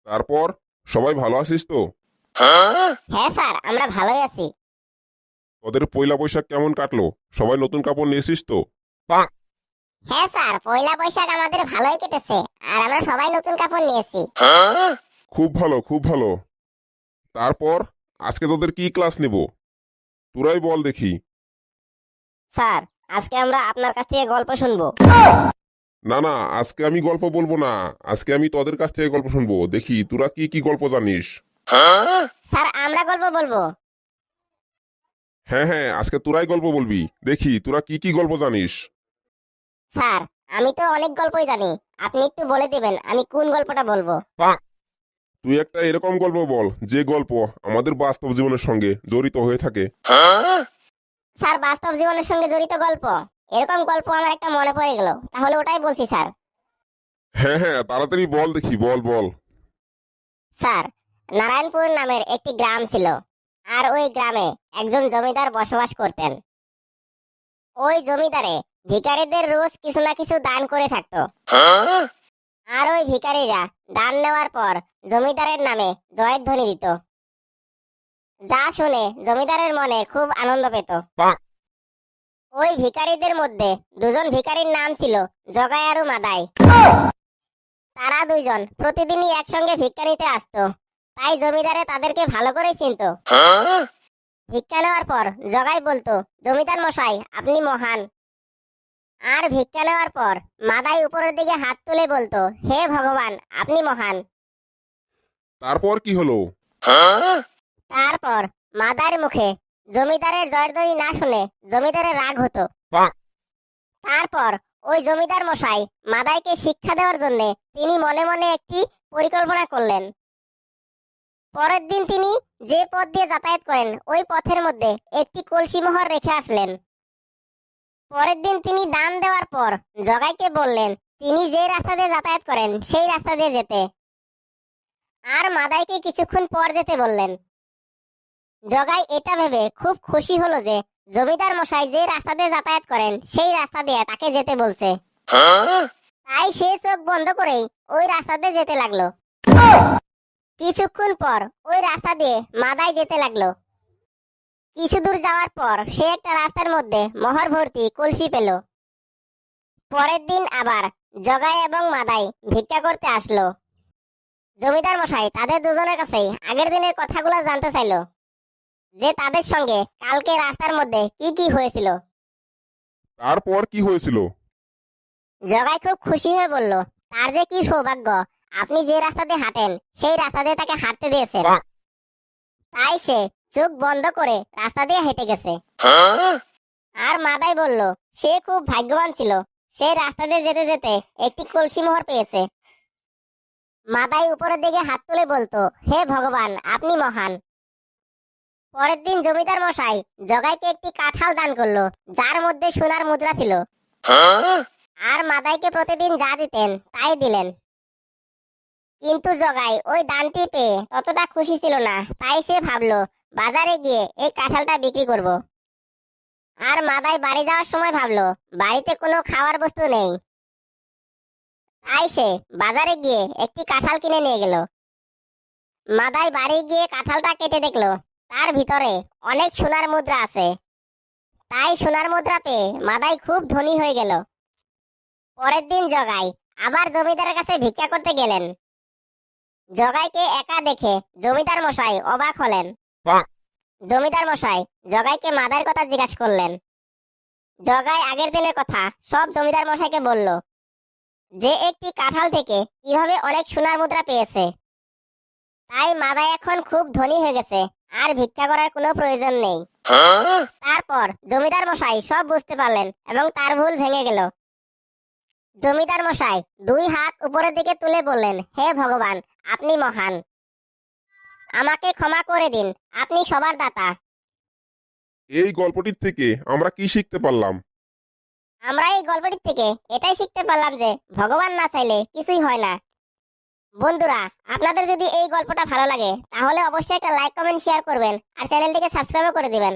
তারপর সবাই ভালো আছিস তো? হ্যাঁ স্যার, আমরা ভালোই আছি। তোদের পয়লা বৈশাখ কেমন কাটলো? সবাই নতুন কাপড় নিয়েছিস তো? হ্যাঁ স্যার, পয়লা বৈশাখ আমাদের ভালোই কেটেছে। আর আমরা সবাই নতুন কাপড় নিয়েছি। খুব ভালো, খুব ভালো। তারপর আজকে তোদের কি ক্লাস নিব? তোরাই বল দেখি। স্যার, আজকে আমরা আপনার কাছ থেকে গল্প শুনবো। না না, আজকে আমি গল্প বলবো না। আজকে আমি তোদের কাছ থেকে গল্প শুনবো, দেখি তোরা কি কি গল্প জানিস। স্যার, আমরা গল্প বলবো। হ্যাঁ হ্যাঁ, আজকে তোরাই গল্প বলবি, দেখি তোরা কি কি গল্প জানিস। স্যার, আমি তো অনেক গল্পই জানি। আপনি একটু বলে দিবেন আমি কোন গল্পটা বলবো। তুই একটা এরকম গল্প বল যে গল্প আমাদের বাস্তব জীবনের সঙ্গে জড়িত হয়ে থাকে। স্যার, বাস্তব জীবনের সঙ্গে জড়িত গল্প, এরকম গল্প আমার একটা মনে পড়ে গেল, তাহলে ওটাই বলছি স্যার। হ্যাঁ হ্যাঁ, তাড়াতাড়ি বল দেখি, বল বল। স্যার, নারায়ণপুর নামের একটি গ্রাম ছিল। আর ওই গ্রামে একজন জমিদার বসবাস করতেন। ওই জমিদারে ভিখারিদের রোজ কিছু না কিছু দান করে থাকতো। আর ওই ভিখারিরা দান নেওয়ার পর জমিদারের নামে জয়ধ্বনি দিত, যা শুনে জমিদারের মনে খুব আনন্দ পেত। ওই ভিখারিদের মধ্যে দুজন ভিখারির নাম ছিল জগাই আর মাদাই। তারা দুইজন প্রতিদিনই একসঙ্গে ভিক্ষা নিতে আসতো, তাই জমিদারে তাদেরকে ভালো করে চিনতো। ভিক্ষা নেওয়ার পর জগাই বলতো, জমিদার মশাই আপনি মহান। আর ভিক্ষা নেওয়ার পর মাদাই উপরের দিকে হাত তুলে বলতো, হে ভগবান আপনি মহান। তারপর কি হলো? তারপর মাদার মুখে জমিদারের জয়ধ্বনি না শুনে জমিদারের রাগ হতো। তারপর ওই জমিদার মশাই মাদাইকে শিক্ষা দেওয়ার জন্য তিনি মনে মনে একটি পরিকল্পনা করলেন। পরের দিন তিনি যে পথ দিয়ে যাতায়াত করেন ওই পথের মধ্যে একটি কলসি মোহর রেখে আসলেন। পরের দিন তিনি দান দেওয়ার পর জগাইকে বললেন তিনি যে রাস্তা দিয়ে যাতায়াত করেন সেই রাস্তা দিয়ে যেতে। আর মাদাইকে কিছুক্ষণ পর যেতে বললেন। জগাই এটা ভেবে খুব খুশি হলো যে জমিদার মশাই যে রাস্তা দিয়ে যাতায়াত করেন সেই রাস্তা দিয়ে তাকে যেতে বলছে। তাই সে চোখ বন্ধ করেই ওই রাস্তা দিয়ে যেতে লাগলো। কিছুক্ষণ পর ওই রাস্তা দিয়ে মাদাই যেতে লাগলো। কিছু দূর যাওয়ার পর সে একটা রাস্তার মধ্যে মোহর ভর্তি কলসি পেল। পরের দিন আবার জগাই এবং মাদাই ভিক্ষা করতে আসলো। জমিদার মশাই তাদের দুজনের কাছেই আগের দিনের কথাগুলো জানতে চাইলো, যে তাদের সঙ্গে কালকে রাস্তার মধ্যে কি কি হয়েছিল। তারপর কি হয়েছিল? জগাই খুব খুশি হয়ে বলল, তার যে কি সৌভাগ্য, আপনি যে রাস্তা দিয়ে হাঁটেন সেই রাস্তা দিয়ে তাকে হাঁটতে দিয়েছেন। তাই সে চোখ বন্ধ করে রাস্তা দিয়ে হেঁটে গেছে। আর মাদাই বলল, সে খুব ভাগ্যবান ছিল, সে রাস্তা দিয়ে যেতে যেতে একটি কলসি মোহর পেয়েছে। মাদাই উপরের দিকে হাত তুলে বলতো, হে ভগবান আপনি মহান। পরের দিন জমিদার মশাই জগাইকে একটি কাঁঠাল দান করলো, যার মধ্যে সোনার মুদ্রা ছিল। আর মাদাইকে প্রতিদিন যা দিতেন তাই দিলেন। কিন্তু জগাই ওই দানটি পেয়ে ততটা খুশি ছিল না, তাই সে ভাবলো বাজারে গিয়ে এই কাঁঠালটা বিক্রি করব। আর মাদাই বাড়ি যাওয়ার সময় ভাবলো বাড়িতে কোনো খাওয়ার বস্তু নেই, তাই সে বাজারে গিয়ে একটি কাঁঠাল কিনে নিয়ে গেল। মাদাই বাড়ি গিয়ে কাঁঠালটা কেটে দেখলো তার ভিতরে অনেক সোনার মুদ্রা আছে। তাই সোনার মুদ্রা পেয়ে মাদাই খুব ধনী হয়ে গেল। পরের দিন জগাই আবার জমিদারের কাছে ভিক্ষা করতে গেলেন। জগাইকে একা দেখে জমিদার মশাই অবাক হলেন। জমিদার মশাই জগাইকে মাদার কথা জিজ্ঞাসা করলেন। জগাই আগের দিনের কথা সব জমিদার মশাইকে বলল, যে একটি কাঁঠাল থেকে কিভাবে অনেক সোনার মুদ্রা পেয়েছে। তাই মাদাই এখন খুব ধনী হয়ে গেছে, আর ভিক্ষা করার কোনো প্রয়োজন নেই। তারপর জমিদার মশাই সব বুঝতে পারলেন এবং তার ভুল ভেঙে গেল। জমিদার মশাই দুই হাত উপরের দিকে তুলে বললেন, হে ভগবান আপনি মহান, আমাকে ক্ষমা করে দিন, আপনি সবার দাতা। এই গল্পটির থেকে আমরা কি শিখতে পারলাম? আমরা এই গল্পটির থেকে এটাই শিখতে পারলাম যে ভগবান না চাইলে কিছুই হয় না। বন্ধুরা, আপনাদের যদি এই গল্পটা ভালো লাগে তাহলে অবশ্যই একটা লাইক কমেন্ট শেয়ার করবেন আর চ্যানেলটিকে সাবস্ক্রাইব করে দিবেন।